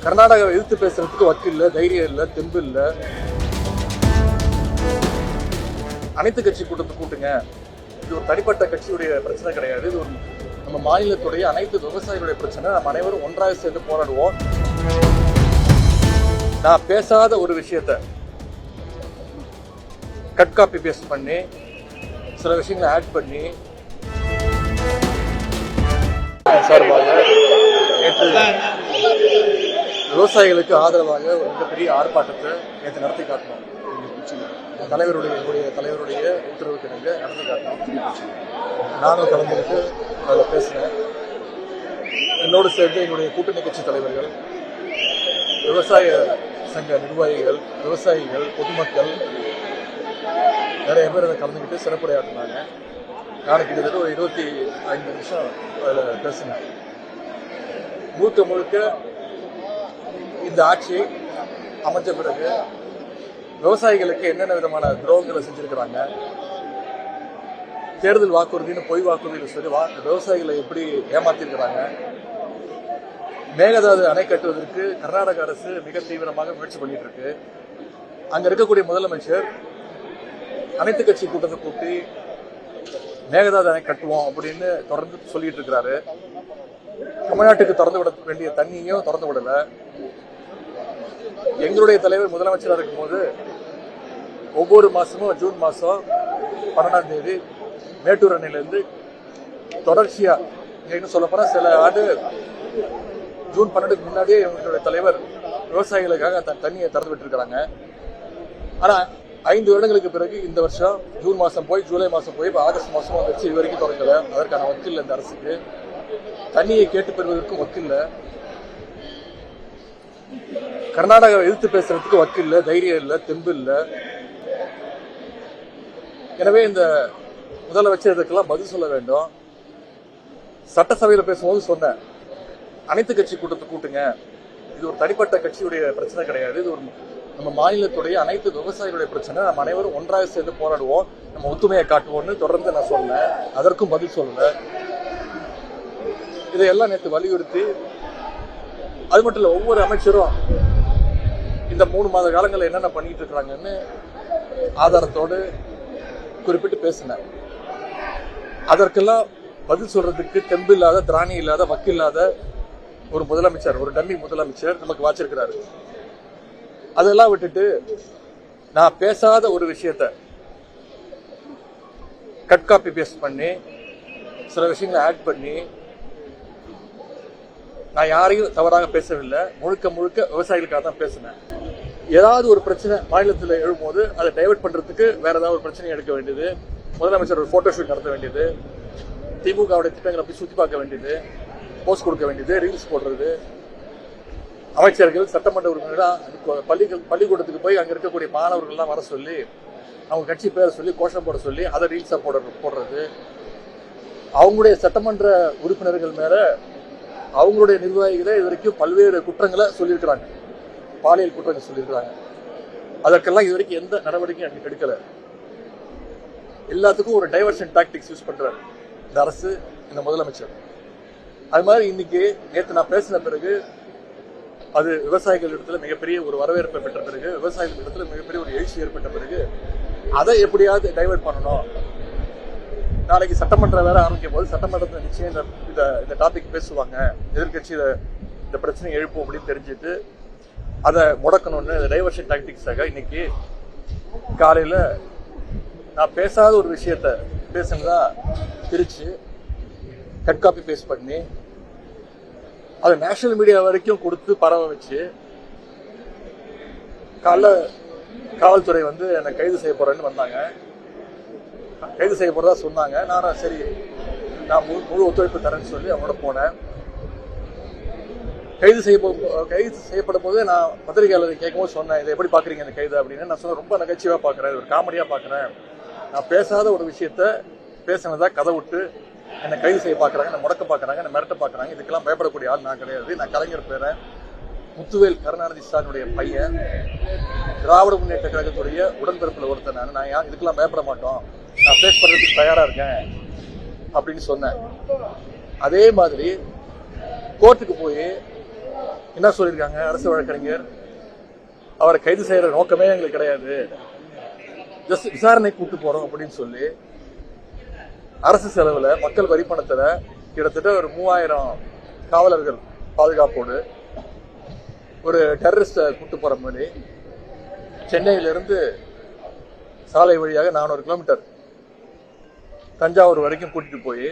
கர்நாடகாவை எதிர்த்து பேசுறதுக்கு வக்கு இல்லை, தைரியம் இல்லை, தெம்பு இல்லை. அனைத்து கட்சி கூட்டத்தை கூட்டுங்க. இது ஒரு தனிப்பட்ட கட்சியுடைய பிரச்சனை கிடையாது. இது ஒரு நம்ம மாநிலத்துடைய அனைத்து விவசாயிகளுடைய பிரச்சனை. நம்ம அனைவரும் ஒன்றாக சேர்ந்து போராடுவோம். நான் பேசாத ஒரு விஷயத்த கட் காப்பி பேஸ்ட் பண்ணி சில விஷயங்களை ஆட் பண்ணி சார்பாக நேற்று விவசாயிகளுக்கு ஆதரவாக ஒரு மிகப்பெரிய ஆர்ப்பாட்டத்தை நேற்று நடத்தி காட்டணும். தலைவருடைய உத்தரவுக்கு இணங்க நடத்தி காட்டணும். நானும் கலந்துக்கிட்டு அதில் பேசினேன். என்னோடு சேர்ந்து எங்களுடைய கூட்டணி கட்சி தலைவர்கள், விவசாய சங்க நிர்வாகிகள், விவசாயிகள், பொதுமக்கள் நிறைய பேர் அதை கலந்துக்கிட்டு சிறப்புரையாற்றினாங்க. நான் கிட்டத்தட்ட ஒரு 25 நிமிஷம் அதில் பேசினேன். முழுக்க முழுக்க இந்த ஆட்சி அமைஞ்ச பிறகு விவசாயிகளுக்கு என்னென்ன விதமான துரோகங்களை செஞ்சிருக்கிறாங்க, தேர்தல் வாக்குறுதின்னு பொய் வாக்குறுதியில் சொல்லி விவசாயிகளை எப்படி ஏமாத்திருக்கிறாங்க, மேகதாது அணை கட்டுவதற்கு கர்நாடக அரசு மிக தீவிரமாக முயற்சி பண்ணிட்டு இருக்கு. அங்க இருக்கக்கூடிய முதலமைச்சர் அனைத்து கட்சி கூட்டத்தை கூட்டி மேகதாது அணை கட்டுவோம் அப்படின்னு தொடர்ந்து சொல்லிட்டு இருக்கிறாரு. தமிழ்நாட்டுக்கு திறந்து விட வேண்டிய தண்ணியும் திறந்து விடல. எங்களுடைய தலைவர் முதலமைச்சராக இருக்கும்போது ஒவ்வொரு மாசமும் ஜூன் மாசம் 12ஆம் தேதி மேட்டூர் அணையிலிருந்து தொடர்ச்சியா இன்னும் சொல்ல போனா சில ஆண்டு ஜூன் 12க்கு முன்னாடியே எங்களுடைய தலைவர் விவசாயிகளுக்காக தண்ணியை திறந்து விட்டு இருக்கிறாங்க. ஆனா 5 வருடங்களுக்கு பிறகு இந்த வருஷம் ஜூன் மாசம் போய் ஜூலை மாசம் போய் இப்போ ஆகஸ்ட் மாசம் வந்துச்சு. இது வரைக்கும் தொடங்கல. அதற்கான வக்கில்லை. இந்த அரசுக்கு தண்ணியை கேட்டு பெறுவதற்கும் வக்கில்லை. கர்நாடகாவை எதிர்த்து பேசுறதுக்கு வக்கில்லை, தைரியம் இல்லை, தெம்பு இல்லை. எனவே இந்த முதலமைச்சர் இதுக்கெல்லாம் பதில் சொல்ல வேண்டும். சட்டசபையில் பேசும்போது சொன்னேன், அனைத்து கட்சி கூட்டத்தை கூட்டுங்க. இது ஒரு தனிப்பட்ட கட்சியுடைய பிரச்சனை கிடையாது. இது ஒரு நம்ம மாநிலத்துடைய அனைத்து விவசாயிகளுடைய பிரச்சனை. நம்ம அனைவரும் ஒன்றாக சேர்ந்து போராடுவோம், நம்ம ஒத்துமையை காட்டுவோம்னு தொடர்ந்து நான் சொன்னேன். அதற்கும் பதில் சொல்லல. இதையெல்லாம் நேற்று வலியுறுத்தி, அது மட்டும் இல்லை, ஒவ்வொரு அமைச்சரும் இந்த 3 மாத காலங்களில் என்னென்ன பண்ணிட்டு இருக்கிறாங்கன்னு ஆதாரத்தோடு குறிப்பிட்டு பேசினேன். அதற்கெல்லாம் பதில் சொல்றதுக்கு தெம்பு இல்லாத, திராணி இல்லாத, வக்கில்லாத ஒரு முதலமைச்சர், ஒரு டம்மி முதலமைச்சர் நமக்கு வாச்சிருக்கிறாரு. அதெல்லாம் விட்டுட்டு நான் பேசாத ஒரு விஷயத்த கட் காப்பி பேஸ்ட் பண்ணி சில விஷயங்களை ஆட் பண்ணி, நான் யாரையும் தவறாக பேசவில்லை. முழுக்க முழுக்க விவசாயிகளுக்காக தான் பேசினேன். ஏதாவது ஒரு பிரச்சனை மாநிலத்தில் எழும்போது அதை டைவர்ட் பண்றதுக்கு வேற ஏதாவது ஒரு பிரச்சனையை எடுக்க வேண்டியது, முதலமைச்சர் ஒரு போட்டோ ஷூட் நடத்த வேண்டியது, திமுகவுடைய திட்டங்களை போய் சுத்தி பார்க்க வேண்டியது, போஸ்ட் கொடுக்க வேண்டியது, ரீல்ஸ் போடுறது, அமைச்சர்கள், சட்டமன்ற உறுப்பினர்கள் பள்ளிக்கூடத்துக்கு போய் அங்க இருக்கக்கூடிய மாணவர்கள்லாம் வர சொல்லி அவங்க கட்சி பேரை சொல்லி கோஷம் போட சொல்லி அதை ரீல்ஸா போடுறது, அவங்களுடைய சட்டமன்ற உறுப்பினர்கள் மேல அவங்களுடைய நிர்வாகிகளை இது வரைக்கும் பல்வேறு குற்றங்களை சொல்லியிருக்கிறாங்க, பாலியல் குற்றங்கள் சொல்லியிருக்கிறாங்க. அதற்கெல்லாம் இது வரைக்கும் எந்த நடவடிக்கையும் எடுக்கல. எல்லாத்துக்கும் ஒரு டைவர்ஷன் டாக்டிக்ஸ் யூஸ் பண்றாரு இந்த அரசு, இந்த முதலமைச்சர். அது மாதிரி இன்னைக்கு நேற்று நான் பேசின பிறகு அது விவசாயிகள் இடத்துல மிகப்பெரிய ஒரு வரவேற்பை பெற்ற பிறகு, விவசாயிகள் இடத்துல மிகப்பெரிய ஒரு எழுச்சி ஏற்பட்ட பிறகு அதை எப்படியாவது டைவர்ட் பண்ணணும். நாளைக்கு சட்டமன்றம் வேற ஆரம்பிக்கும் போது சட்டமன்றத்தில் நிச்சயம் இந்த டாபிக் பேசுவாங்க, எதிர்கட்சி இந்த பிரச்சனையை எழுப்போம் அப்படின்னு தெரிஞ்சுட்டு அதை முடக்கணும்னு டைவர்ஷன் டாக்டிக்ஸாக இன்னைக்கு காலையில நான் பேசாத ஒரு விஷயத்த பேசுனதா பிரிச்சு கட் காப்பி பேஸ்ட் பண்ணி அதை நேஷனல் மீடியா வரைக்கும் கொடுத்து பரவ வச்சு, காவல்துறை வந்து என்னை கைது செய்ய போறேன்னு வந்தாங்க. கைது செய்ய போறதா சொன்னாங்க. நானும் சரி, நான் முழு ஒத்துழைப்பு தரேன்னு சொல்லி அவங்களோட போனேன். கைது செய்யப்படும் போது நான் பத்திரிகையாளர் கேட்கும்போது சொன்னேன், இதை எப்படி பாக்குறீங்க இந்த கைது அப்படின்னு. நான் சொன்னேன், ரொம்ப நகைச்சுவா பாக்குறேன், ஒரு காமெடியா பாக்குறேன். நான் பேசாத ஒரு விஷயத்த பேசினதா கதை விட்டு என்னை கைது செய்ய பாக்குறாங்க, என்னை முடக்க பாக்குறாங்க, என்னை மிரட்ட பாக்குறாங்க. இதுக்கெல்லாம் பயப்படக்கூடிய ஆள் நான் கிடையாது. நான் கலைஞர் பேரன், முத்துவேல் கருணாநிதி ஸ்டாலினுடைய பையன், திராவிட முன்னேற்ற கழகத்துடைய உடன்பிறப்புல ஒருத்தர். நான் இதுக்கெல்லாம் பயப்பட மாட்டோம், நான் ஃபேஸ் பண்றதுக்கு தயாரா இருக்கேன் அப்படின்னு சொன்னேன். அதே மாதிரி கோர்ட்டுக்கு போய் என்ன சொல்லியிருக்காங்க அரசு வழக்கறிஞர், அவரை கைது செய்யற நோக்கமே எங்களுக்கு கிடையாது, ஜஸ்ட் விசாரணை கூட்டு போறோம் அப்படின்னு சொல்லி அரசு செலவுல மக்கள் வரி பணத்துல கிட்டத்தட்ட ஒரு 3000 காவலர்கள் பாதுகாப்போடு ஒரு டெரரிஸ்ட கூட்டு போற மாதிரி சென்னையிலிருந்து சாலை வழியாக 400 கிலோமீட்டர் தஞ்சாவூர் வரைக்கும் கூட்டிட்டு போய்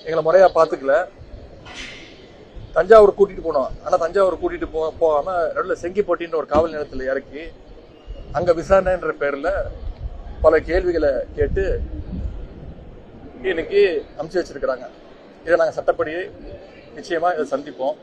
எங்களை முறையா பாத்துக்கல. தஞ்சாவூர் கூட்டிட்டு போனோம், ஆனா தஞ்சாவூர் கூட்டிட்டு போகாம நடுவில் செங்கிப்பட்டின்ற ஒரு காவல் நிலையத்தில் இறக்கி அங்க விசாரணைன்ற பேர்ல பல கேள்விகளை கேட்டு இன்னைக்கு அமுச்சு வச்சிருக்கிறாங்க. இதை நாங்க சட்டப்படி நிச்சயமா இதை சந்திப்போம்.